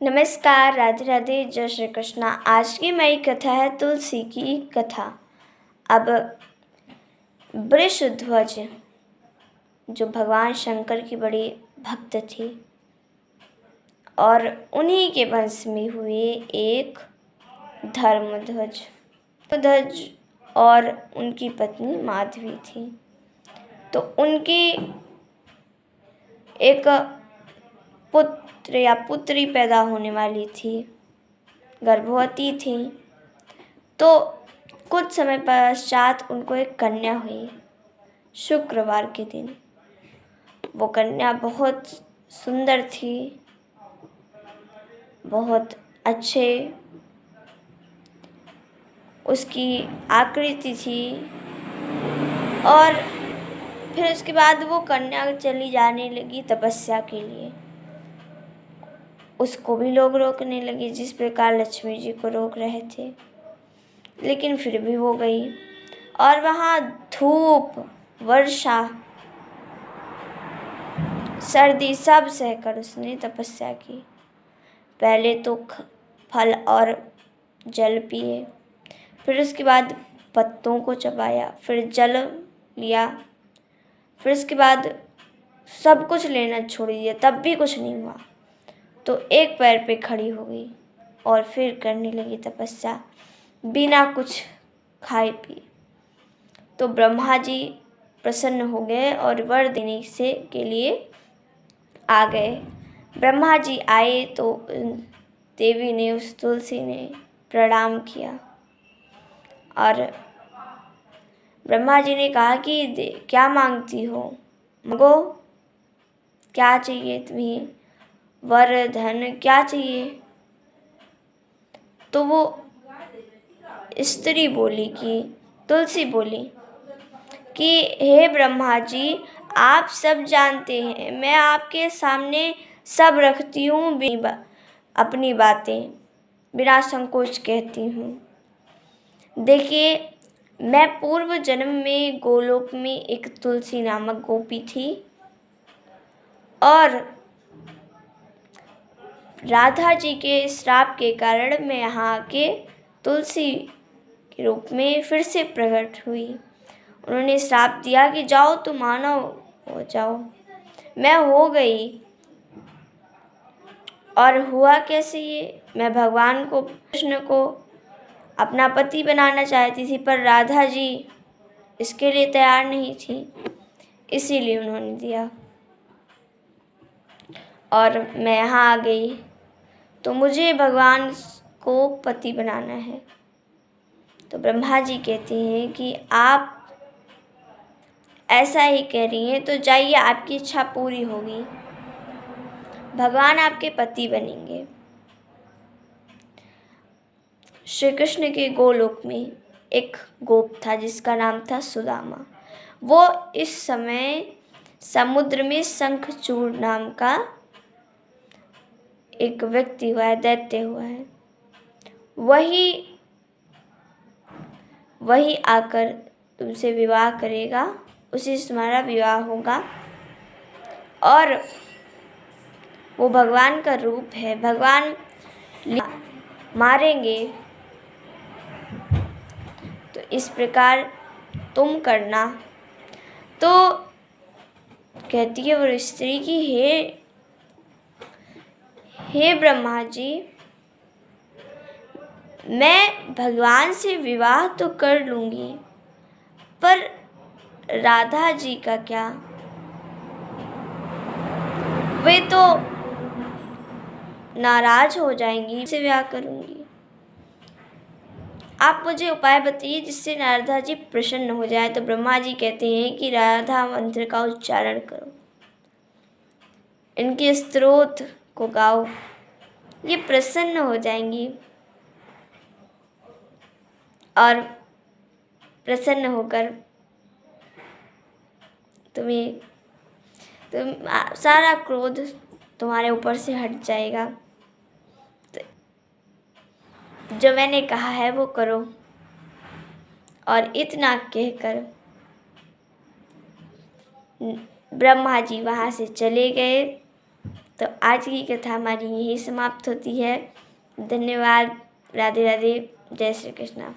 नमस्कार, राधे राधे, जय श्री कृष्णा। आज की मेरी कथा है तुलसी की कथा। अब वृषध्वज जो भगवान शंकर की बड़ी भक्त थी और उन्हीं के वंश में हुए एक धर्मध्वज और उनकी पत्नी माधवी थी। तो उनकी एक पुत्र या पुत्री पैदा होने वाली थी, गर्भवती थी। तो कुछ समय पश्चात उनको एक कन्या हुई। शुक्रवार के दिन वो कन्या बहुत सुंदर थी, बहुत अच्छे उसकी आकृति थी। और फिर उसके बाद वो कन्या चली जाने लगी तपस्या के लिए। उसको भी लोग रोकने लगे, जिस प्रकार लक्ष्मी जी को रोक रहे थे, लेकिन फिर भी वो गई। और वहाँ धूप, वर्षा, सर्दी सब सहकर उसने तपस्या की। पहले तो फल और जल पिए, फिर उसके बाद पत्तों को चबाया, फिर जल लिया, फिर उसके बाद सब कुछ लेना छोड़ दिया, तब भी कुछ नहीं हुआ। तो एक पैर पे खड़ी हो गई और फिर करने लगी तपस्या बिना कुछ खाए पिए। तो ब्रह्मा जी प्रसन्न हो गए और वर देने से के लिए आ गए। ब्रह्मा जी आए तो देवी ने, उस तुलसी ने प्रणाम किया और ब्रह्मा जी ने कहा कि क्या मांगती हो, मांगो, क्या चाहिए तुम्हें, वर धन क्या चाहिए। तो वो स्त्री बोली कि तुलसी बोली कि हे ब्रह्मा जी, आप सब जानते हैं, मैं आपके सामने सब रखती हूँ, अपनी बातें बिना संकोच कहती हूँ। देखिए, मैं पूर्व जन्म में गोलोक में एक तुलसी नामक गोपी थी और राधा जी के श्राप के कारण मैं यहाँ आके तुलसी के रूप में फिर से प्रकट हुई। उन्होंने श्राप दिया कि जाओ तुम मानव हो जाओ। मैं हो गई। और हुआ कैसे ये, मैं भगवान को, कृष्ण को अपना पति बनाना चाहती थी, पर राधा जी इसके लिए तैयार नहीं थी, इसीलिए उन्होंने दिया और मैं यहाँ आ गई। तो मुझे भगवान को पति बनाना है। तो ब्रह्मा जी कहते हैं कि आप ऐसा ही कह रही हैं, तो जाइए, आपकी इच्छा पूरी होगी, भगवान आपके पति बनेंगे। श्री कृष्ण के गोलोक में एक गोप था जिसका नाम था सुदामा। वो इस समय समुद्र में शंखचूड़ नाम का एक व्यक्ति हुआ है, दैत्य हुआ है। वही आकर तुमसे विवाह करेगा, उसी से तुम्हारा विवाह होगा। और वो भगवान का रूप है, भगवान मारेंगे। तो इस प्रकार तुम करना। तो कहती है वो स्त्री की हे ब्रह्मा जी, मैं भगवान से विवाह तो कर लूँगी, पर राधा जी का क्या, वे तो नाराज हो जाएंगी, से विवाह करूँगी। आप मुझे उपाय बताइए जिससे राधा जी प्रसन्न हो जाए। तो ब्रह्मा जी कहते हैं कि राधा मंत्र का उच्चारण करो, इनके स्तोत्र को गाओ, ये प्रसन्न हो जाएंगी और प्रसन्न होकर सारा क्रोध तुम्हारे ऊपर से हट जाएगा। तो जो मैंने कहा है वो करो। और इतना कहकर ब्रह्मा जी वहाँ से चले गए तो आज की कथा हमारी यही समाप्त होती है। धन्यवाद। राधे राधे। जय श्री कृष्णा।